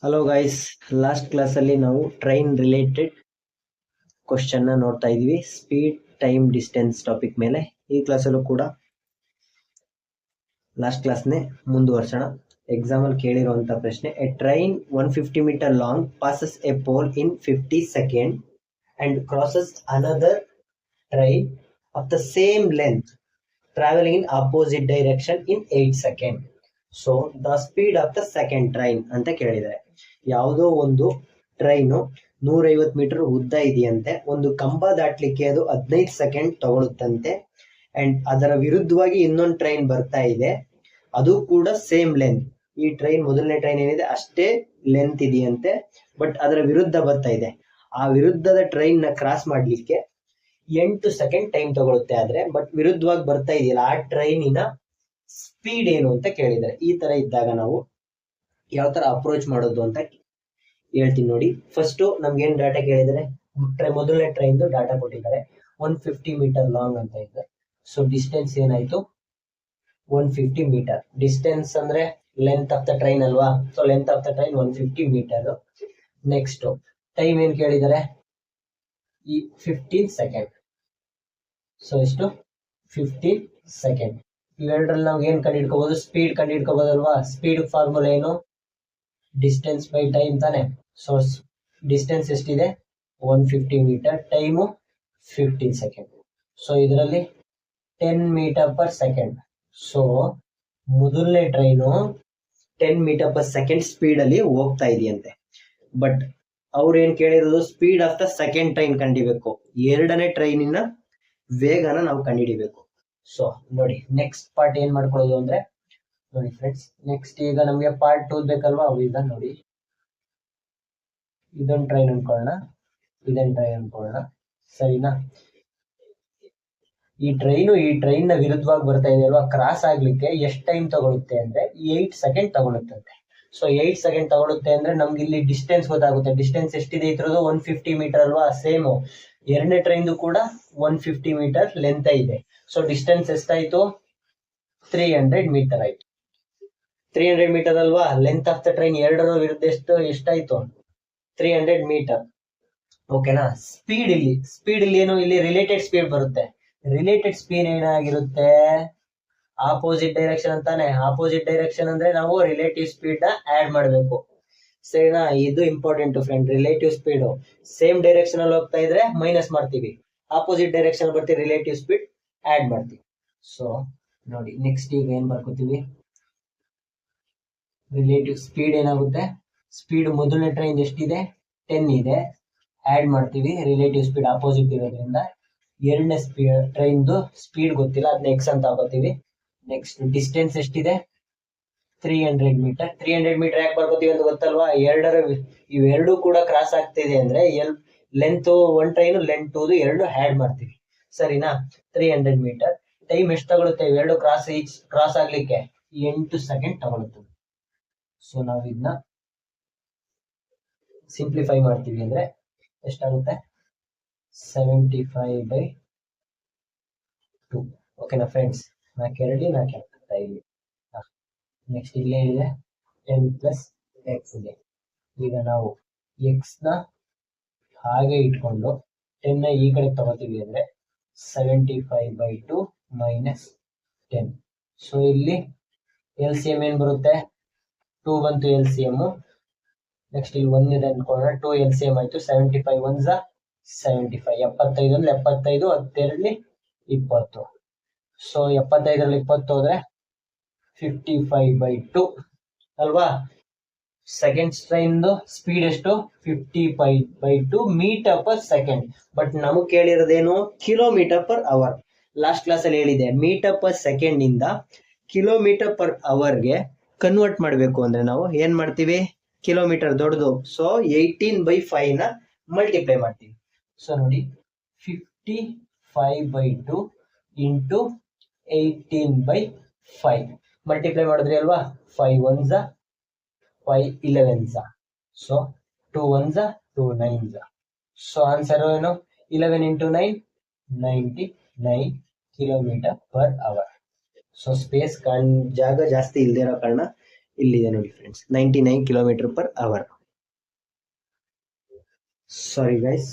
Hello guys, last ಕ್ಲಾಸಲ್ಲಿ ನಾವು train related ಕ್ವಶನ್ನ ನೋಡ್ತಾ ಇದ್ವಿ. ಸ್ಪೀಡ್, ಟೈಮ್, ಡಿಸ್ಟೆನ್ಸ್ ಟಾಪಿಕ್ ಮೇಲೆ ಈ ಕ್ಲಾಸಲ್ಲೂ ಕೂಡ ಲಾಸ್ಟ್ ಕ್ಲಾಸ್ನೇ ಮುಂದುವರ್ಸೋಣ. ಎಕ್ಸಾಮಲ್ಲಿ ಕೇಳಿರುವಂಥ ಪ್ರಶ್ನೆ: a train 150 metre long passes a pole in 50 second and crosses another train of the same length travelling in opposite direction in 8 second. So the speed of the second train ಅಂತ ಕೇಳಿದ್ದಾರೆ. ಯಾವುದೋ ಒಂದು train 150 metre ಉದ್ದ ಇದೆಯಂತೆ, ಒಂದು ಕಂಬ ದಾಟ್ಲಿಕ್ಕೆ ಅದು 15 second ತಗೊಳುತ್ತಂತೆ. And ಅದರ ವಿರುದ್ಧವಾಗಿ ಇನ್ನೊಂದು ಟ್ರೈನ್ ಬರ್ತಾ ಇದೆ, ಅದು ಕೂಡ ಸೇಮ್ ಲೆಂತ್. ಈ ಟ್ರೈನ್, ಮೊದಲನೇ ಟ್ರೈನ್ ಏನಿದೆ ಅಷ್ಟೇ ಲೆಂತ್ ಇದೆಯಂತೆ, ಬಟ್ ಅದರ ವಿರುದ್ಧ ಬರ್ತಾ ಇದೆ. ಆ ವಿರುದ್ಧದ ಟ್ರೈನ್ ನ ಕ್ರಾಸ್ ಮಾಡ್ಲಿಕ್ಕೆ 8 ಸೆಕೆಂಡ್ ಟೈಮ್ ತಗೊಳುತ್ತೆ. ಆದ್ರೆ ಬಟ್ ವಿರುದ್ಧವಾಗಿ ಬರ್ತಾ ಇದೆಯಲ್ಲ, ಆ ಟ್ರೈನಿನ ಸ್ಪೀಡ್ ಏನು ಅಂತ ಕೇಳಿದ್ದಾರೆ. ಈ ತರ ಇದ್ದಾಗ ನಾವು ಯಾವ ತರ ಅಪ್ರೋಚ್ ಮಾಡೋದು ಅಂತ ಹೇಳ್ತೀನಿ ನೋಡಿ. ಫಸ್ಟ್ ನಮ್ಗೆ ಏನ್ ಡಾಟಾ ಕೇಳಿದರೆ, ಮೊದಲನೇ ಟ್ರೈನ್ ಡಾಟಾ ಕೊಟ್ಟಿದ್ದಾರೆ. 150 ಮೀಟರ್ ಲಾಂಗ್ ಅಂತ ಇದೆ. ಸೊ ಡಿಸ್ಟೆನ್ಸ್ ಏನಾಯ್ತು? 150 ಮೀಟರ್. ಡಿಸ್ಟೆನ್ಸ್ ಅಂದ್ರೆ ಲೆಂತ್ ಆಫ್ ದ ಟ್ರೈನ್ ಅಲ್ವಾ? So length of the train 150 metre. Next time ಏನ್ ಕೇಳಿದ್ದಾರೆ? ಈ 15 ಸೆಕೆಂಡ್. ಸೊ ಎಷ್ಟು? 15 ಸೆಕೆಂಡ್. ಇವೆರಡರಲ್ಲಿ ನಾವು ಏನ್ ಕಂಡು ಹಿಡ್ಕೋಬಹುದು? ಸ್ಪೀಡ್ ಕಂಡು ಹಿಡ್ಕೋಬಹುದಲ್ವಾ? ಸ್ಪೀಡ್ ಫಾರ್ಮುಲಾ ಏನು? ಡಿಸ್ಟೆನ್ಸ್ ಬೈ ಟೈಮ್ ತಾನೆ. ಸೊ ಡಿಸ್ಟೆನ್ಸ್ ಎಷ್ಟಿದೆ? 150 ಮೀಟರ್. Time 15 second. ಸೊ ಇದರಲ್ಲಿ 10 ಮೀಟರ್ ಪರ್ ಸೆಕೆಂಡ್. ಸೊ ಮೊದಲನೇ train 10 metre per second speed ಅಲ್ಲಿ ಹೋಗ್ತಾ ಇದೆಯಂತೆ. ಬಟ್ ಅವ್ರು ಏನ್ ಕೇಳಿರೋದು? Speed of the second train ಕಂಡಿಬೇಕು. ಎರಡನೇ ಟ್ರೈನಿನ ವೇಗನ ನಾವು ಕಂಡುಹಿಡಿಬೇಕು. ಸೊ ನೋಡಿ, ನೆಕ್ಸ್ಟ್ ಪಾರ್ಟ್ ಏನ್ ಮಾಡ್ಕೊಳ್ಳೋದು ಅಂದ್ರೆ, ನೋಡಿ ಫ್ರೆಂಡ್ಸ್, ನೆಕ್ಸ್ಟ್ ಈಗ ನಮ್ಗೆ ಪಾರ್ಟ್ 2 ಬೇಕಲ್ವಾ? ಈಗ ನೋಡಿ, ಇದೊಂದು ಟ್ರೈನ್ ಅನ್ಕೊಳ್ಳೋಣ, ಇದೊಂದು ಟ್ರೈನ್ ಅನ್ಕೊಳ್ಳೋಣ, ಸರಿನಾ? ಈ ಟ್ರೈನ್ ನ ವಿರುದ್ಧವಾಗಿ ಬರ್ತಾ ಇದೆ ಅಲ್ವಾ? ಕ್ರಾಸ್ ಆಗ್ಲಿಕ್ಕೆ ಎಷ್ಟು ಟೈಮ್ ತಗೊಳುತ್ತೆ ಅಂದ್ರೆ 8 ಸೆಕೆಂಡ್ ತಗೊಳುತ್ತಂತೆ. ಸೊ 8 ಸೆಕೆಂಡ್ ತಗೊಳುತ್ತೆ ಅಂದ್ರೆ ನಮ್ಗೆ ಇಲ್ಲಿ ಡಿಸ್ಟೆನ್ಸ್ ಗೊತ್ತಾಗುತ್ತೆ. ಡಿಸ್ಟೆನ್ಸ್ ಎಷ್ಟಿದೆ ಇದ್ರದ್ದು? 150 ಮೀಟರ್ ಅಲ್ವಾ? ಸೇಮ್ ಎರಡನೇ ಟ್ರೈನ್ ಕೂಡ 150 ಮೀಟರ್ ಲೆಂತ್ ಇದೆ. ಸೊ ಡಿಸ್ಟೆನ್ಸ್ ಎಷ್ಟಾಯ್ತು? 300 ಮೀಟರ್ ಆಯ್ತು. 300 ಮೀಟರ್ ಅಲ್ವಾ? ಲೆಂತ್ ಆಫ್ ದ ಟ್ರೈನ್ ಎರಡರ ವಿರುದ್ಧ ಎಷ್ಟಾಯ್ತು? 300 ಮೀಟರ್. ಓಕೆನಾ? ಸ್ಪೀಡ್ ಇಲ್ಲಿ ಏನು? ಇಲ್ಲಿ ರಿಲೇಟೆಡ್ ಸ್ಪೀಡ್ ಬರುತ್ತೆ. ರಿಲೇಟೆಡ್ ಸ್ಪೀಡ್ ಏನಾಗಿರುತ್ತೆ? ಆಪೋಸಿಟ್ ಡೈರೆಕ್ಷನ್ ಅಂತಾನೆ. ಆಪೋಸಿಟ್ ಡೈರೆಕ್ಷನ್ ಅಂದ್ರೆ ನಾವು ರಿಲೇಟಿವ್ ಸ್ಪೀಡ್ ನ ಆಡ್ ಮಾಡಬೇಕು, ಸರಿನಾ? ಇದು important friend. Relative speed same direction ಅಲ್ಲಿ ಹೋಗ್ತಾ ಇದ್ರೆ ಮೈನಸ್ ಮಾಡ್ತೀವಿ, ಆಪೋಸಿಟ್ ಡೈರೆಕ್ಷನ್ ಬರ್ತೀವಿ, ರಿಲೇಟಿವ್ ಸ್ಪೀಡ್ ಆಡ್ ಮಾಡ್ತೀವಿ. ಸೊ ನೋಡಿ, ನೆಕ್ಸ್ಟ್ ಈಗ ಏನ್ ಬರ್ಕೋತೀವಿ? ರಿಲೇಟಿವ್ ಸ್ಪೀಡ್ ಏನಾಗುತ್ತೆ? ಸ್ಪೀಡ್ ಮೊದಲನೇ ಟ್ರೈನ್ ಎಷ್ಟಿದೆ? 10 ಇದೆ. ಆಡ್ ಮಾಡ್ತೀವಿ, ರಿಲೇಟಿವ್ ಸ್ಪೀಡ್ ಆಪೋಸಿಟ್ ಇರೋದ್ರಿಂದ. ಎರಡನೇ ಟ್ರೈನ್ ಸ್ಪೀಡ್ ಗೊತ್ತಿಲ್ಲ, ಅದನ್ನ ಎಕ್ಸ್ ಅಂತ ಹಾಕೋತೀವಿ. ನೆಕ್ಸ್ಟ್ ಡಿಸ್ಟೆನ್ಸ್ ಎಷ್ಟಿದೆ? 300 ಮೀಟರ್. 300 ಮೀಟರ್ ಯಾಕೆ ಬರ್ಕೋತೀವಿ ಅಂತ ಗೊತ್ತಲ್ವಾ? ಇವೆರಡು ಕೂಡ ಕ್ರಾಸ್ ಆಗ್ತಿದೆ ಅಂದ್ರೆ ಲೆಂತ್ ಒನ್ ಟ್ರೈನ್, ಲೆಂತ್ 2 ಎರಡು ಆಡ್ ಮಾಡ್ತೀವಿ, ಸರಿನಾ? 300 ಮೀಟರ್. ಟೈಮ್ ಎಷ್ಟು ತಗೊಳುತ್ತೆ ಇವೆರಡು ಕ್ರಾಸ್ ಆಗ್ಲಿಕ್ಕೆ? 8 ಸೆಕೆಂಡ್ ತಗೊಳುತ್ತೆ. ಸೊ ನಾವು ಇದನ್ನ ಸಿಂಪ್ಲಿಫೈ ಮಾಡ್ತೀವಿ ಅಂದ್ರೆ ಎಷ್ಟಾಗುತ್ತೆ? 75/2. ಓಕೆನಾ ಫ್ರೆಂಡ್ಸ್? 4 ಇಲ್ಲಿ. ನೆಕ್ಸ್ಟ್ ಇಲ್ಲಿ ಏನಿದೆ? 10 ಪ್ಲಸ್ ಎಕ್ಸ್ ಇದೆ. ಈಗ ನಾವು ಎಕ್ಸ್ ನ ಹಾಗೆ ಇಟ್ಕೊಂಡು 10 ನ ಈ ಕಡೆ ತಗೋತೀವಿ ಅಂದ್ರೆ 75/2 ಮೈನಸ್ 10. ಸೊ ಇಲ್ಲಿ ಎಲ್ ಸಿ ಎಂ ಏನ್ ಬರುತ್ತೆ? 2 ಬಂತು ಎಲ್ ಸಿ ಎಂ. ನೆಕ್ಸ್ಟ್ ಇಲ್ಲಿ 1 ಇದೆ ಅನ್ಕೊಳ್ಳೋಣ. 2 ಎಲ್ ಸಿ ಎಂ ಆಯ್ತು. 75 1 75. 75 ಅಂದ್ರೆ 75, 12 20. ಸೊ 75ರಲ್ಲಿ 20 ಹೋದ್ರೆ 55/2 ಅಲ್ವಾ? ಸೆಕೆಂಡ್ ಟ್ರೈನ್ ಸ್ಪೀಡ್ ಎಷ್ಟು? 55/2 ಮೀಟರ್ ಪರ್ ಸೆಕೆಂಡ್. ಬಟ್ ನಮಗೆ ಕೇಳಿರೋದೇನು? Kilometre per hour. Last class ಅಲ್ಲಿ ಹೇಳಿದೆ, ಮೀಟರ್ ಪರ್ ಸೆಕೆಂಡ್ ಇಂದ ಕಿಲೋಮೀಟರ್ ಪರ್ ಅವರ್ಗೆ ಕನ್ವರ್ಟ್ ಮಾಡಬೇಕು ಅಂದ್ರೆ ನಾವು ಏನ್ ಮಾಡ್ತೀವಿ? ಕಿಲೋಮೀಟರ್ ದೊಡ್ಡದು, ಸೊ 18/5 ನ ಮಲ್ಟಿಪ್ಲೈ ಮಾಡ್ತೀವಿ. ಸೊ ನೋಡಿ, 55/2 ಇಂಟು 18/5 ಮಲ್ಟಿಪ್ಲೈ ಮಾಡಿದ್ರಿ ಅಲ್ವಾ? 5 1s 5 11s. So 2 1s 2 9s. So answer ಏನು? 11 into 9 99 kilometre per hour. So space ಜಾಗ ಜಾಸ್ತಿ ಇಲ್ದೇ ಇರೋ ಕಾರಣ ಇಲ್ಲಿದೆ ನೋಡಿ friends, 99 kilometre per hour. Sorry guys,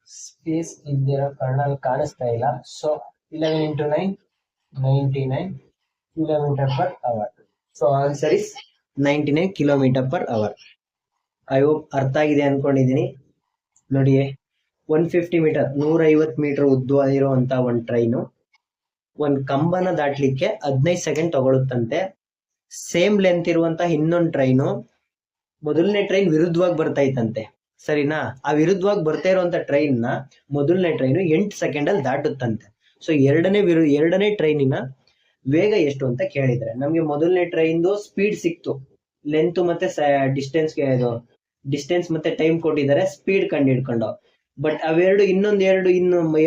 space ಇದ್ದಿರೋ ಕಾರಣ ಕಾಣಿಸ್ತಾ ಇಲ್ಲ. So 11 into 9 99 kilometre per hour. So answer is 99 kilometre per hour. I hope ಅರ್ಥ ಆಗಿದೆ ಅನ್ಕೊಂಡಿದ್ದೀನಿ. ನೋಡಿ, 150 ಮೀಟರ್ 150 ಮೀಟರ್ ಉದ್ದ ಇರುವಂತ ಒಂದು ಟ್ರೈನು ಒಂದು ಕಂಬನ ದಾಟ್ಲಿಕ್ಕೆ 15 ಸೆಕೆಂಡ್ ತಗೊಳುತ್ತಂತೆ. ಸೇಮ್ ಲೆಂತ್ ಇರುವಂತ ಇನ್ನೊಂದು ಟ್ರೈನು, ಮೊದಲನೇ ಟ್ರೈನ್ ವಿರುದ್ಧವಾಗಿ ಬರ್ತಾ ಇತ್ತಂತೆ, ಸರಿನಾ? ಆ ವಿರುದ್ಧವಾಗಿ ಬರ್ತಾ ಇರುವಂತ ಟ್ರೈನ್ ನ ಮೊದಲನೇ ಟ್ರೈನು 8 ಸೆಕೆಂಡ್ ಅಲ್ಲಿ ದಾಟುತ್ತಂತೆ. ಸೊ ಎರಡನೇ ಟ್ರೈನಿನ ವೇಗ ಎಷ್ಟು ಅಂತ ಕೇಳಿದ್ರೆ, ನಮ್ಗೆ ಮೊದಲನೇ ಟ್ರೈನ್ದು ಸ್ಪೀಡ್ ಸಿಕ್ತು, ಲೆಂತ್ ಮತ್ತೆ ಡಿಸ್ಟೆನ್ಸ್ ಮತ್ತೆ ಟೈಮ್ ಕೊಟ್ಟಿದ್ದಾರೆ, ಸ್ಪೀಡ್ ಕಂಡು ಹಿಡ್ಕೊಂಡು. ಬಟ್ ಅವೆರಡು ಇನ್ನು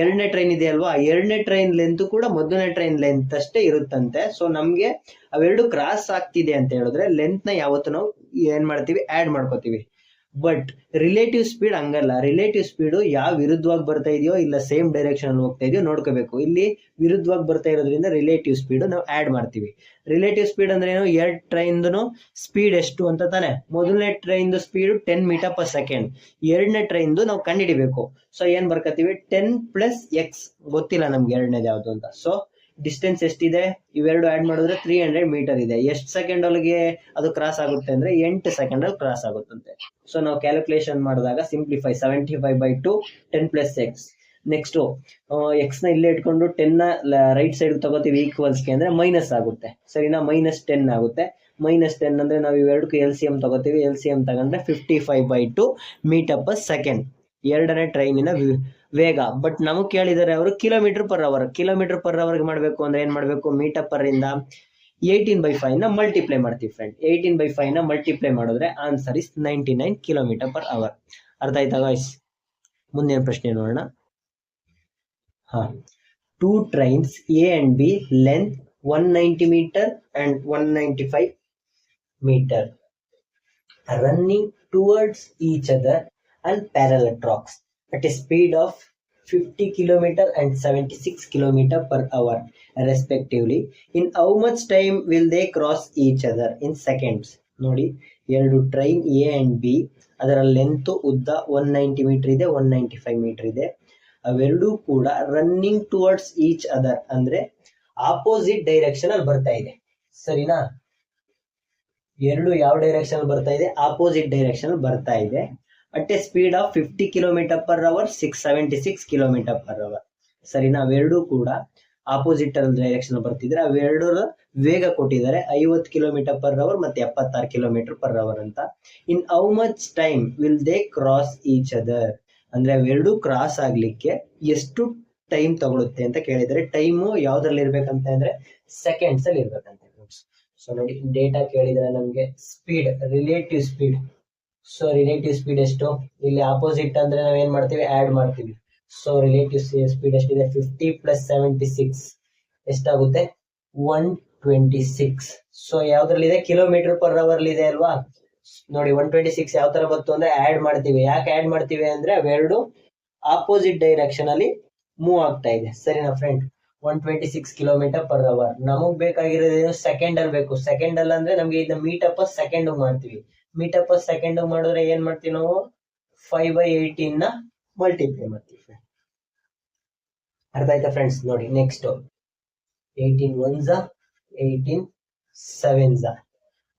ಎರಡನೇ ಟ್ರೈನ್ ಇದೆ ಅಲ್ವಾ, ಎರಡನೇ ಟ್ರೈನ್ ಲೆಂತ್ ಕೂಡ ಮೊದಲನೇ ಟ್ರೈನ್ ಲೆಂತ್ ಅಷ್ಟೇ ಇರುತ್ತಂತೆ. ಸೊ ನಮ್ಗೆ ಅವೆರಡು ಕ್ರಾಸ್ ಆಗ್ತಿದೆ ಅಂತ ಹೇಳಿದ್ರೆ ಲೆಂತ್ ನ ಯಾವತ್ತು ನಾವು ಏನ್ ಮಾಡ್ತೀವಿ, ಆಡ್ ಮಾಡ್ಕೋತೀವಿ. ಬಟ್ ರಿಲೇಟಿವ್ ಸ್ಪೀಡ್ ಹಂಗಲ್ಲ. ರಿಲೇಟಿವ್ ಸ್ಪೀಡ್ ಯಾವ ವಿರುದ್ಧವಾಗಿ ಬರ್ತಾ ಇದೆಯೋ ಇಲ್ಲ ಸೇಮ್ ಡೈರೆಕ್ಷನ್ ಅಲ್ಲಿ ಹೋಗ್ತಾ ಇದೆಯೋ ನೋಡ್ಕೋಬೇಕು. ಇಲ್ಲಿ ವಿರುದ್ಧವಾಗಿ ಬರ್ತಾ ಇರೋದ್ರಿಂದ ರಿಲೇಟಿವ್ ಸ್ಪೀಡ್ ನಾವು ಆಡ್ ಮಾಡ್ತೀವಿ. ರಿಲೇಟಿವ್ ಸ್ಪೀಡ್ ಅಂದ್ರೆ ಏನು, ಎರಡು ಟ್ರೈನ್ದು ಸ್ಪೀಡ್ ಎಷ್ಟು ಅಂತ ತಾನೆ. ಮೊದಲನೇ train speed 10 metre per second, ಎರಡನೇ ಟ್ರೈನ್ದು ನಾವು ಕಂಡುಹಿಡಿಬೇಕು. ಸೊ ಏನ್ ಬರ್ಕತೀವಿ, 10 + x, ಗೊತ್ತಿಲ್ಲ ನಮ್ಗೆ ಎರಡನೇದು ಯಾವ್ದು ಅಂತ. ಸೊ ಡಿಸ್ಟೆನ್ಸ್ ಎಷ್ಟಿದೆ, ಇವೆರಡು ಆಡ್ ಮಾಡಿದ್ರೆ 300 ಮೀಟರ್ ಇದೆ. ಎಷ್ಟು ಸೆಕೆಂಡ್ ಒಳಗೆ ಅದು ಕ್ರಾಸ್ ಆಗುತ್ತೆ ಅಂದ್ರೆ 8 ಸೆಕೆಂಡ್ ಅಲ್ಲಿ ಕ್ರಾಸ್ ಆಗುತ್ತಂತೆ. ಸೊ ನಾವು ಕ್ಯಾಲ್ಕುಲೇಷನ್ ಮಾಡಿದಾಗ ಸಿಂಪ್ಲಿಫೈ 75/2 10 + x. ನೆಕ್ಸ್ಟ್ ಎಕ್ಸ್ ನ ಇಲ್ಲೇ ಇಟ್ಕೊಂಡು 10 ನ ರೈಟ್ ಸೈಡ್ ತಗೋತೀವಿ ಈಕ್ವಲ್ಸ್ಗೆ ಅಂದ್ರೆ ಮೈನಸ್ ಆಗುತ್ತೆ, ಸರಿನಾ? -10 ಆಗುತ್ತೆ. -10 ಅಂದ್ರೆ ನಾವು ಇವೆರಡಕ್ಕೂ LCM ತಗೋತೀವಿ. LCM ತಗೊಂಡ್ರೆ 55/2 ಮೀಟರ್ ಪರ್ ಸೆಕೆಂಡ್ ಎರಡನೇ ಟ್ರೈನಿನ ವೇಗ. ಬಟ್ ನಮಗ್ ಕೇಳಿದರೆ ಅವರು kilometre per hour. Kilometre per ಅವರ್ಗೆ ಮಾಡಬೇಕು ಅಂದ್ರೆ ಏನ್ ಮಾಡಬೇಕು, ಮೀಟರ್ ಪರ್ ಇಂದ 18/5 ನ ಮಲ್ಟಿಪ್ಲೈ ಮಾಡ್ತೀವಿ ಫ್ರೆಂಡ್. 18/5 ನ ಮಲ್ಟಿಪ್ಲೈ ಮಾಡಿದ್ರೆ answer is 99 kilometre per hour. ಅರ್ಥ ಆಯ್ತಾ ಗಾಯ್ಸ್? ಮುಂದಿನ ಪ್ರಶ್ನೆ ನೋಡೋಣ. Two trains A and B, length 190 meter and 195 meter, running towards each other on parallel tracks at a speed of 50 km and 76 km per hour respectively. In how much time will they cross each other in seconds? ನೋಡಿ, ಎರಡು train A and B, ಅದರ length ಉದ್ದ 190 metre ಇದೆ, 195 metre ಇದೆ. ಅವೆರಡೂ ಕೂಡ running towards each other ಅಂದ್ರೆ opposite direction ಅಲ್ಲಿ ಬರ್ತಾ ಇದೆ, ಸರಿನಾ? ಎರಡು ಯಾವ ಡೈರೆಕ್ಷನ್ ಅಲ್ಲಿ ಬರ್ತಾ ಇದೆ, ಆಪೋಸಿಟ್ ಡೈರೆಕ್ಷನ್ ಅಲ್ಲಿ ಬರ್ತಾ ಇದೆ. At a speed of 50 kilometre per hour, 676 kilometre per hour, ಸರಿನಾ? ಅವೆರಡೂ ಕೂಡ ಆಪೋಸಿಟ್ ಡೈರೆಕ್ಷನ್ ಬರ್ತಿದ್ರೆ ಅವೆರಡರ ವೇಗ ಕೊಟ್ಟಿದ್ದಾರೆ 50 ಕಿಲೋಮೀಟರ್ ಪರ್ ಅವರ್ ಮತ್ತೆ 76 ಕಿಲೋಮೀಟರ್ ಪರ್ ಅವರ್ ಅಂತ. In how much time will they cross each other ಅಂದ್ರೆ ಅವೆರಡು ಕ್ರಾಸ್ ಆಗ್ಲಿಕ್ಕೆ ಎಷ್ಟು ಟೈಮ್ ತಗೊಳುತ್ತೆ ಅಂತ ಕೇಳಿದರೆ, ಟೈಮು ಯಾವ್ದ್ರಲ್ಲಿ ಇರ್ಬೇಕಂತ ಅಂದ್ರೆ ಸೆಕೆಂಡ್ಸ್ ಅಲ್ಲಿ ಇರ್ಬೇಕಂತೆ. ಸೊ ನೋಡಿ, ಡೇಟಾ ಕೇಳಿದ್ರೆ ನಮ್ಗೆ speed, relative speed. So relative speed ಎಷ್ಟು, ಇಲ್ಲಿ ಆಪೋಸಿಟ್ ಅಂದ್ರೆ ನಾವ್ ಏನ್ ಮಾಡ್ತೀವಿ, ಆಡ್ ಮಾಡ್ತೀವಿ. ಸೊ ರಿಲೇಟಿವ್ ಸ್ಪೀಡ್ ಎಷ್ಟಿದೆ, 50 + 76 ಎಷ್ಟಾಗುತ್ತೆ, 126. ಸೊ ಯಾವ್ದ್ರಲ್ಲಿದೆ, ಕಿಲೋಮೀಟರ್ ಪರ್ ಅವರ್ ಇದೆ ಅಲ್ವಾ? ನೋಡಿ 126 ಯಾವ ತರ ಬಂತು ಅಂದ್ರೆ ಆಡ್ ಮಾಡ್ತೀವಿ. ಯಾಕೆ ಆಡ್ ಮಾಡ್ತೀವಿ ಅಂದ್ರೆ ಅವೆರಡು ಆಪೋಸಿಟ್ ಡೈರೆಕ್ಷನ್ ಅಲ್ಲಿ ಮೂವ್ ಆಗ್ತಾ ಇದೆ, ಸರಿನಾ ಫ್ರೆಂಡ್? 126 kilometre per hour. ನಮಗ್ ಬೇಕಾಗಿರೋದೇನು, ಸೆಕೆಂಡ್ ಅಲ್ಲಿ ಬೇಕು. ಸೆಕೆಂಡ್ ಅಲ್ಲಿ ಅಂದ್ರೆ ನಮ್ಗೆ ಇದನ್ನ ಮೀಟರ್ ಪರ್ ಸೆಕೆಂಡ್ ಮಾಡ್ತೀವಿ. ಮೀಟರ್ ಪರ್ ಸೆಕೆಂಡ್ ಮಾಡಿದ್ರೆ ಏನ್ ಮಾಡ್ತೀವಿ ನಾವು, 5/18 ನ ಮಲ್ಟಿಪ್ಲೈ ಮಾಡ್ತೀವಿ. ಅರ್ಥ ಆಯ್ತಾ ಫ್ರೆಂಡ್ಸ್? ನೋಡಿ ನೆಕ್ಸ್ಟ್ 18 1s 18 7s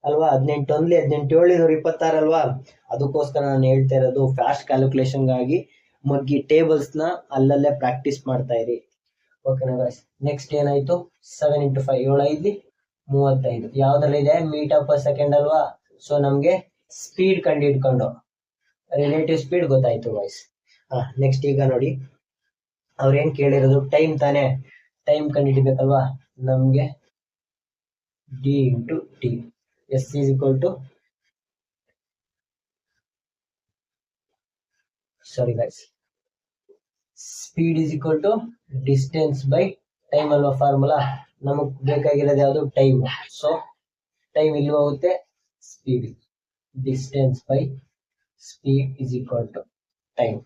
ಅಲ್ವಾ, 18 ಒಂದ್ಲಿ 18 726 ಅಲ್ವಾ? ಅದಕ್ಕೋಸ್ಕರ ನಾನು ಹೇಳ್ತಾ ಇರೋದು ಫಾಸ್ಟ್ ಕ್ಯಾಲ್ಕುಲೇಷನ್ ಗಾಗಿ ಮಗ್ಗಿ ಟೇಬಲ್ಸ್ ನ ಅಲ್ಲಲ್ಲೇ ಪ್ರಾಕ್ಟೀಸ್ ಮಾಡ್ತಾ ಇರಿ, ಓಕೆನಾ ಗಾಯ್ಸ್? ನೆಕ್ಸ್ಟ್ ಏನಾಯ್ತು, 7 × 5 7 5 35 ಯಾವ್ದ್ರಲ್ಲಿದೆ, ಮೀಟರ್ ಪರ್ ಸೆಕೆಂಡ್ ಅಲ್ವಾ? ಸೊ ನಮ್ಗೆ ಸ್ಪೀಡ್ ಕಂಡು ಹಿಡ್ಕೊಂಡು ರಿಲೇಟಿವ್ ಸ್ಪೀಡ್ ಗೊತ್ತಾಯ್ತು ಗಾಯ್ಸ್. ನೆಕ್ಸ್ಟ್ ಈಗ ನೋಡಿ, ಅವ್ರೇನ್ ಕೇಳಿರೋದು ಟೈಮ್ ತಾನೇ. ಟೈಮ್ ಕಂಡು ಹಿಡಿಬೇಕಲ್ವಾ? ನಮ್ಗೆ D × T, S = sorry guys, speed = distance by time ಅಲ್ವಾ ಫಾರ್ಮುಲಾ? ನಮಗ್ ಬೇಕಾಗಿರೋದು ಯಾವುದು, ಟೈಮ್. ಸೊ ಟೈಮ್ ಇಲ್ಲಿ ಹೋಗುತ್ತೆ, speed, distance by speed = time.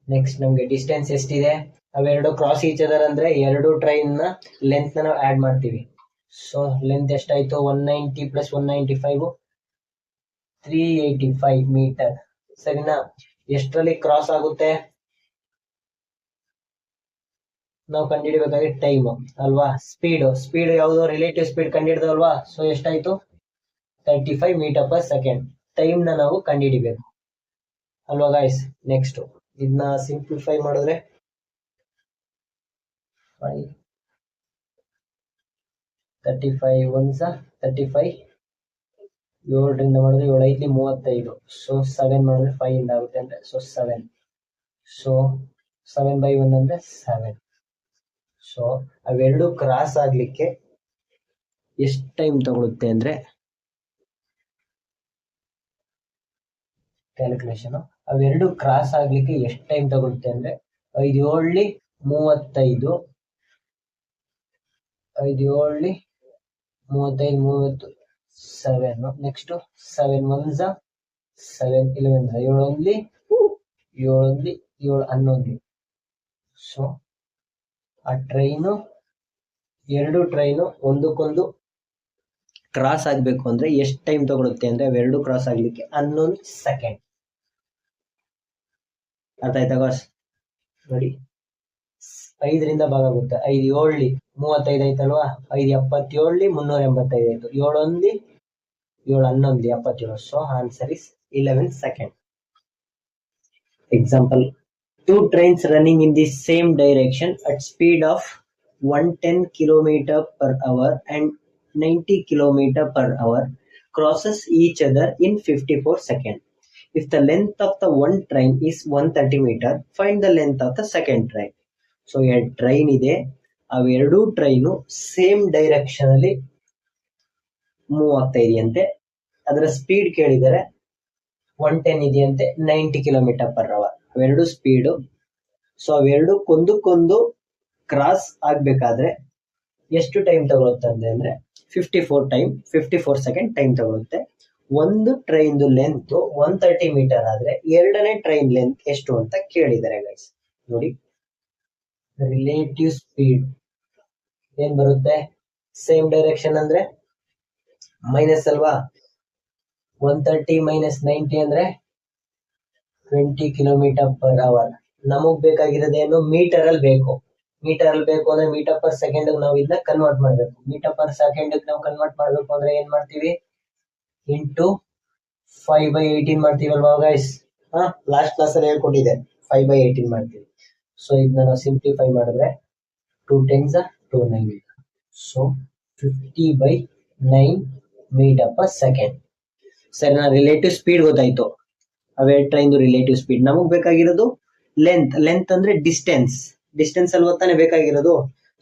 Next ನಮ್ಗೆ ಡಿಸ್ಟೆನ್ಸ್ ಎಷ್ಟಿದೆ, ಅವೆರಡು ಕ್ರಾಸ್ ಈಚ್ ಅದರ್ ಅಂದ್ರೆ ಎರಡು ಟ್ರೈನ್ ನ ಲೆಂತ್ ನಾವು ಆಡ್ ಮಾಡ್ತೀವಿ. ಸೊ ಲೆಂತ್ ಎಷ್ಟಾಯ್ತು, 190 + 195 385 ಮೀಟರ್. ಸರಿನಾ? ಎಷ್ಟರಲ್ಲಿ ಕ್ರಾಸ್ ಆಗುತ್ತೆ ನಾವು ಕಂಡುಹಿಡಿಬೇಕಾಗಿ ಟೈಮ್ ಅಲ್ವಾ? ಸ್ಪೀಡ್ ಯಾವುದು ರಿಲೇಟಿವ್ ಸ್ಪೀಡ್ ಕಂಡುಹಿಡಿದಲ್ವಾ? ಸೊ ಎಷ್ಟಾಯ್ತು 35 ಮೀಟರ್ ಪರ್ ಸೆಕೆಂಡ್. ಟೈಮ್ ನ ನಾವು ಕಂಡುಹಿಡಿಬೇಕು ಅಲ್ವಾ ಗೈಸ್? ನೆಕ್ಸ್ಟ್ ಇದನ್ನ ಸಿಂಪ್ಲಿಫೈ ಮಾಡಿದ್ರೆ 35 1 35 7ರಿಂದ ಮಾಡಿದ್ರೆ 7 5 35. ಸೊ 7 ಮಾಡಿದ್ರೆ 5 ಇಂದ ಆಗುತ್ತೆ ಅಂದ್ರೆ ಸೊ 7. ಸೊ 7/1 ಅಂದ್ರೆ 7. ಸೊ ಅವೆರಡು ಕ್ರಾಸ್ ಆಗ್ಲಿಕ್ಕೆ ಎಷ್ಟು ಟೈಮ್ ತಗೊಳುತ್ತೆ ಅಂದ್ರೆ ಕ್ಯಾಲ್ಕುಲೇಷನ್, ಅವೆರಡು ಕ್ರಾಸ್ ಆಗ್ಲಿಕ್ಕೆ ಎಷ್ಟು ಟೈಮ್ ತಗೊಳುತ್ತೆ ಅಂದ್ರೆ 5 7 35 5 7 35 30 7. ನೆಕ್ಸ್ಟ್ 7 1 7 11 7 1 7 11. ಸೊ ಆ ಎರಡು ಟ್ರೈನು ಒಂದಕ್ಕೊಂದು ಕ್ರಾಸ್ ಆಗ್ಬೇಕು ಅಂದ್ರೆ ಎಷ್ಟು ಟೈಮ್ ತಗೊಳುತ್ತೆ ಅಂದ್ರೆ ಅವೆರಡು ಕ್ರಾಸ್ ಆಗ್ಲಿಕ್ಕೆ 11 ಸೆಕೆಂಡ್. ಅರ್ಥ ಆಯ್ತಾ ಗಾಸ್? ನೋಡಿ 5ರಿಂದ ಭಾಗ ಆಗುತ್ತೆ. 5 7 35 ಆಯ್ತಲ್ವಾ? 5 77 385 ಆಯ್ತು. 7 1 7 11 77. So answer is 11 second. Example, 2 trains running in the same direction at speed of 110 km per hour and 90 km per hour crosses each other in 54 seconds. If the length of the one train is 130 meter, find the length of the second train. So ಎರಡು train ಇದೆ, ಅವೆರಡೂ train same direction ಅಲ್ಲಿ move ಆಗ್ತಾ ಇದೆಯಂತೆ. ಅದರ speed ಕೇಳಿದರೆ 110 ಇದೆಯಂತೆ, 90 kilometre per hour. ಅವೆರಡು ಸ್ಪೀಡು. ಸೊ ಅವೆರಡು ಒಂದಕ್ಕೊಂದು ಕ್ರಾಸ್ ಆಗ್ಬೇಕಾದ್ರೆ ಎಷ್ಟು ಟೈಮ್ ತಗೊಳುತ್ತೆ ಅಂದ್ರೆ 54 ಸೆಕೆಂಡ್ ಟೈಮ್ ತಗೊಳುತ್ತೆ. ಒಂದು ಟ್ರೈನ್ ಲೆಂತ್ 130 ಮೀಟರ್ ಆದ್ರೆ ಎರಡನೇ ಟ್ರೈನ್ ಲೆಂತ್ ಎಷ್ಟು ಅಂತ ಕೇಳಿದ್ದಾರೆ ಗೈಸ್. ನೋಡಿ, ರಿಲೇಟಿವ್ ಸ್ಪೀಡ್ ಏನ್ ಬರುತ್ತೆ? ಸೇಮ್ ಡೈರೆಕ್ಷನ್ ಅಂದ್ರೆ ಮೈನಸ್ ಅಲ್ವಾ? 130 ಮೈನಸ್ 90 ಅಂದ್ರೆ 20 ಕಿಲೋಮೀಟರ್ ಪರ್ ಅವರ್. ನಮಗ್ ಬೇಕಾಗಿರೋದೇನು? ಮೀಟರ್ ಅಲ್ಲಿ ಬೇಕು. ಅಂದ್ರೆ ಮೀಟರ್ ಪರ್ ಸೆಕೆಂಡ್ ನಾವು ಇದನ್ನ ಕನ್ವರ್ಟ್ ಮಾಡ್ಬೇಕು. ಮೀಟರ್ ಪರ್ ಸೆಕೆಂಡ್ ನಾವು ಕನ್ವರ್ಟ್ ಮಾಡ್ಬೇಕು ಅಂದ್ರೆ ಏನ್ ಮಾಡ್ತೀವಿ? ಇಂಟು 5/18 ಮಾಡ್ತೀವಲ್ವಾ ಗೈಸ್? ಲಾಸ್ಟ್ ಕ್ಲಾಸ್ ಅಲ್ಲಿ ಹೇಳ್ಕೊಟ್ಟಿದೆ, 5/18 ಮಾಡ್ತೀವಿ. ಸೊ ಇದನ್ನ ನಾವು ಸಿಂಪ್ಲಿಫೈ ಮಾಡಿದ್ರೆ 2 10s 2 9. So 50/9 metre per second. ಸರಿ, ನಾ ರಿಲೇಟಿವ್ ಸ್ಪೀಡ್ ಗೊತ್ತಾಯ್ತು, ಅವೆರಡು ಟ್ರೈನ್ ರಿಲೇಟಿವ್ ಸ್ಪೀಡ್. ನಮಗ್ ಬೇಕಾಗಿರೋದು ಲೆಂತ್ ಅಂದ್ರೆ ಡಿಸ್ಟೆನ್ಸ್ ಅಲ್ವಾ ತಾನೇ ಬೇಕಾಗಿರೋದು.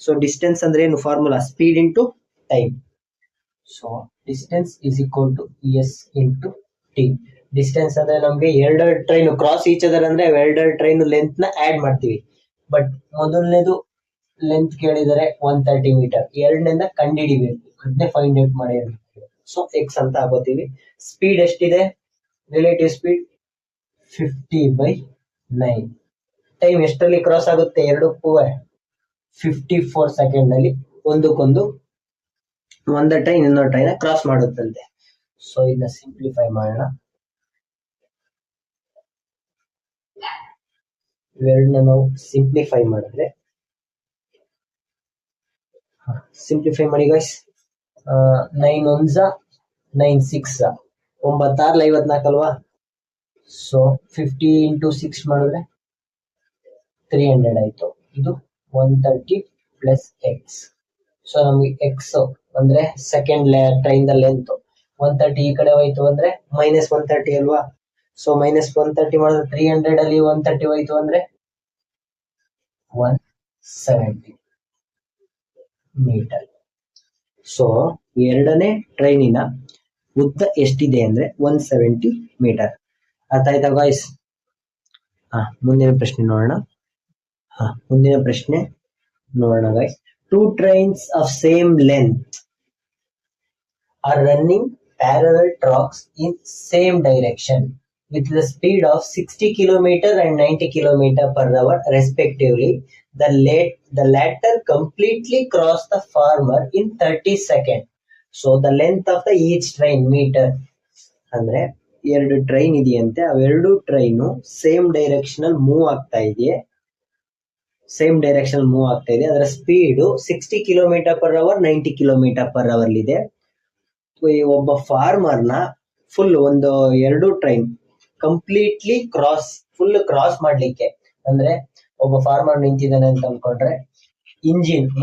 ಸೊ ಡಿಸ್ಟೆನ್ಸ್ ಅಂದ್ರೆ ಏನು? Formula speed into time. So distance is equal to S into T. Distance ಅಂದ್ರೆ ನಮ್ಗೆ ಎರಡೆರಡು ಟ್ರೈನ್ ಕ್ರಾಸ್ ಈಚ್ ಅದರ್ ಅಂದ್ರೆ ಎರಡೆರಡು ಟ್ರೈನ್ ಲೆಂತ್ ನ ಆಡ್ ಮಾಡ್ತೀವಿ. ಬಟ್ ಮೊದಲನೇದು ಲೆಂತ್ ಕೇಳಿದರೆ 130 ಮೀಟರ್, ಎರಡನೇದ ಕಂಡುಹಿಡಿಬೇಕು, ಅದನ್ನೇ ಫೈಂಡ್ ಔಟ್ ಮಾಡಿ. ಸೊ ಎಕ್ಸ್ ಅಂತ ಹಾಕೋತೀವಿ. ಸ್ಪೀಡ್ ಎಷ್ಟಿದೆ? Relative speed 50/9. ಟೈಮ್ ಎಷ್ಟರಲ್ಲಿ ಕ್ರಾಸ್ ಆಗುತ್ತೆ? ಎರಡಕ್ಕೂ 54 ಸೆಕೆಂಡ್ ನಲ್ಲಿ ಒಂದಕ್ಕೊಂದು ಒಂದು ಟ್ರೈನ್ ಇನ್ನೊಂದು ಟ್ರೈನ್ ಕ್ರಾಸ್ ಮಾಡುತ್ತಂತೆ. ಸೊ ಇದನ್ನ ಸಿಂಪ್ಲಿಫೈ ಮಾಡೋಣ. ಇವೆರಡನ್ನ ನಾವು ಸಿಂಪ್ಲಿಫೈ ಮಾಡಿದ್ರೆ, ಸಿಂಪ್ಲಿಫೈ ಮಾಡಿ ಗೈಸ್. 9 1 9 6 9 6 54 ಅಲ್ವಾ? ಸೊ 50 ಇಂಟು 6 ಮಾಡಿದ್ರೆ 300 ಆಯ್ತು. ಇದು 130 ಪ್ಲಸ್ ಎಕ್ಸ್. ಸೊ ನಮ್ಗೆ ಎಕ್ಸ್ ಅಂದ್ರೆ ಸೆಕೆಂಡ್ ಟ್ರೈನ್ ದ ಲೆಂತ್ 130 ಈ ಕಡೆ ಹೋಯ್ತು ಅಂದ್ರೆ ಮೈನಸ್ 130 ಅಲ್ವಾ? ಸೊ ಮೈನಸ್ 130 ಮಾಡಿದ್ರೆ 300 ಅಲ್ಲಿ 130 ಹೋಯ್ತು ಅಂದ್ರೆ 170 ಮೀಟರ್. ಸೊ ಎರಡನೇ ಟ್ರೈನಿನ ಉದ್ದ ಎಷ್ಟಿದೆ ಅಂದ್ರೆ 170 ಮೀಟರ್. ಅರ್ಥ ಆಯ್ತಾ ಗಾಯ್ಸ್? ಮುಂದಿನ ಪ್ರಶ್ನೆ ನೋಡೋಣ guys. 2 trains of same length are running parallel tracks in same direction with the speed of 60 km and 90 km per hour respectively. The latter completely cross the former in 30 seconds. So the length of the each train meter ಅಂದ್ರೆ ಎರಡು train ಇದೆಯಂತೆ, ಅವೆರಡು train same direction move ಆಗ್ತಾ ಇದೆಯೇ, ಅದರ speed 60 km/h 90 km/h ಇದೆ. ಒಬ್ಬ ಫಾರ್ಮರ್ನ full ಒಂದು ಎರಡು ಟ್ರೈನ್ ಕಂಪ್ಲೀಟ್ಲಿ ಫುಲ್ ಕ್ರಾಸ್ ಮಾಡ್ಲಿಕ್ಕೆ, ಅಂದ್ರೆ ಒಬ್ಬ ಫಾರ್ಮರ್ ನಿಂತಿದ್ದಾನೆ ಅಂತ ಅನ್ಕೊಂಡ್ರೆ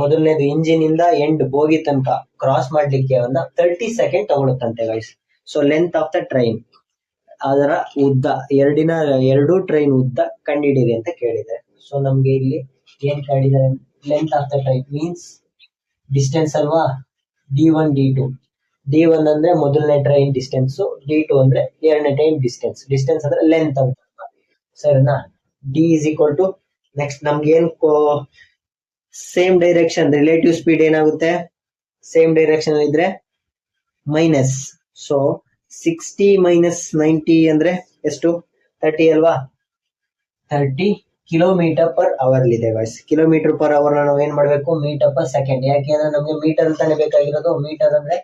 ಮೊದಲನೇದು ಇಂಜಿನ್ ಇಂದ ಎಂಡ್ ಬೋಗಿ ತನಕ ಕ್ರಾಸ್ ಮಾಡ್ಲಿಕ್ಕೆ ಅವನ್ನ 30 ಸೆಕೆಂಡ್ ತಗೊಳುತ್ತಂತೆ guys. So length of the train, ಅದರ ಉದ್ದ, ಎರಡು ಟ್ರೈನ್ ಉದ್ದ ಕಂಡುಹಿಡಿಯಿರಿ ಅಂತ ಕೇಳಿದೆ. ಸೊ ನಮ್ಗೆ ಇಲ್ಲಿ ಏನ್ ಕೇಳಿದ್ದಾರೆ, length of the train means distance ಅಲ್ವಾ, D1 D2. D1 ಅಂದ್ರೆ ಮೊದಲನೇ ಟ್ರೈನ್ ಡಿಸ್ಟೆನ್ಸ್, D2 ಅಂದ್ರೆ ಎರಡನೇ ಟ್ರೈನ್ ಡಿಸ್ಟೆನ್ಸ್ ಅಂದ್ರೆ ಲೆಂತ್ ಅಂತ, ಸರಿನಾ. D is equal to next ನಮ್ಗೆ ಏನ್ ಸೇಮ್ ಡೈರೆಕ್ಷನ್ ರಿಲೇಟಿವ್ ಸ್ಪೀಡ್ ಏನಾಗುತ್ತೆ, ಸೇಮ್ ಡೈರೆಕ್ಷನ್ ಇದ್ರೆ ಮೈನಸ್. ಸೊ 60 - 90 ಅಂದ್ರೆ ಎಷ್ಟು, 30 ಅಲ್ವಾ, 30 km/h ಇದೆ ಗಾಯ್ಸ್. km/h ನಾವು ಏನ್ ಮಾಡ್ಬೇಕು, ಮೀಟರ್ ಪರ್ ಸೆಕೆಂಡ್, ಯಾಕೆ ಅಂದ್ರೆ ನಮ್ಗೆ ಮೀಟರ್ ಅಂತಾನೆ ಬೇಕಾಗಿರೋದು. ಮೀಟರ್ ಅಂದ್ರೆ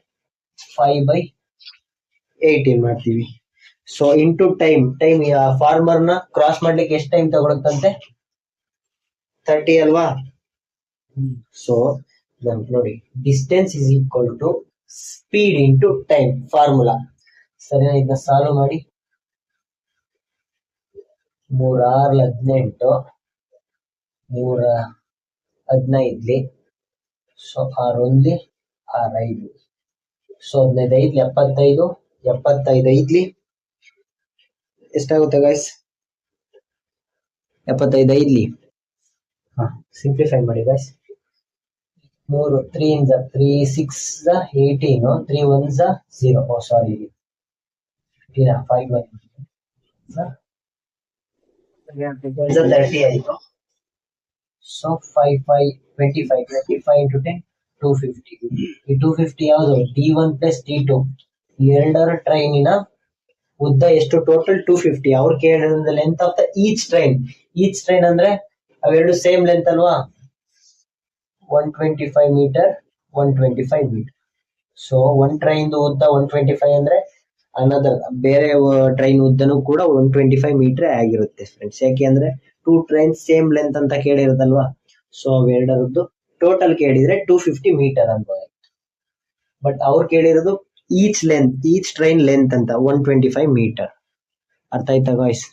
5/18 ಮಾಡ್ತೀವಿ. ಸೊ ಇಂಟು ಟೈಮ್ ಫಾರ್ಮರ್ ನ ಕ್ರಾಸ್ ಮಾಡ್ಲಿಕ್ಕೆ ಎಷ್ಟು ಟೈಮ್ ತಗೊಳುತ್ತಂತೆ, 30 ಅಲ್ವಾ. ಸೊ ನೋಡಿ, distance is equal to speed into time formula, ಸರಿನಾ. ಇದನ್ನ ಸಾಲ್ವ್ ಮಾಡಿ, 3×6 = 18, 3×15. ಸೊ 6×1 = 6×5. ಸೊ 15×5 = 75. ಎಷ್ಟಾಗುತ್ತೆ ಗೈಸ್, 75. ಸಿಂಪ್ಲಿಫೈ ಮಾಡಿ ಗೈಸ್. 3 3 6 18, 3 1 0. ಸಾರಿ, 5 30 ಆಯಿತು. So 5 5 25 into 10 250. ಈ 250 ಯಾವುದು, D1 + D2 ಎರಡರ ಟ್ರೈನಿನ ಉದ್ದ ಎಷ್ಟು, ಟೋಟಲ್ 250. ಅವ್ರು ಕೇಳಿದ length of the each train ಅಂದ್ರೆ ಅವೆರಡು ಸೇಮ್ ಲೆಂತ್ ಅಲ್ವಾ, 125 metre 125 metre. So one train ಉದ್ದ 125 ಅಂದ್ರೆ ಅನದರ್ ಬೇರೆ ಟ್ರೈನ್ ಉದ್ದನೂ ಕೂಡ 125 ಮೀಟರ್ ಆಗಿರುತ್ತೆ ಫ್ರೆಂಡ್ಸ್. ಯಾಕೆ ಅಂದ್ರೆ 2 ಟ್ರೈನ್ ಸೇಮ್ ಲೆಂತ್ ಅಂತ ಕೇಳಿರೋದಲ್ವಾ. ಸೊ ಅವೆರಡರದ್ದು ಟೋಟಲ್ ಕೇಳಿದ್ರೆ 250 ಮೀಟರ್ ಅನ್ಬೋದು. ಬಟ್ ಅವ್ರು ಕೇಳಿರೋದು ಈಚ್ ಟ್ರೈನ್ ಲೆಂತ್ ಅಂತ 125 ಮೀಟರ್. ಅರ್ಥ ಆಯ್ತಾ ಗಾಯ್ಸ್.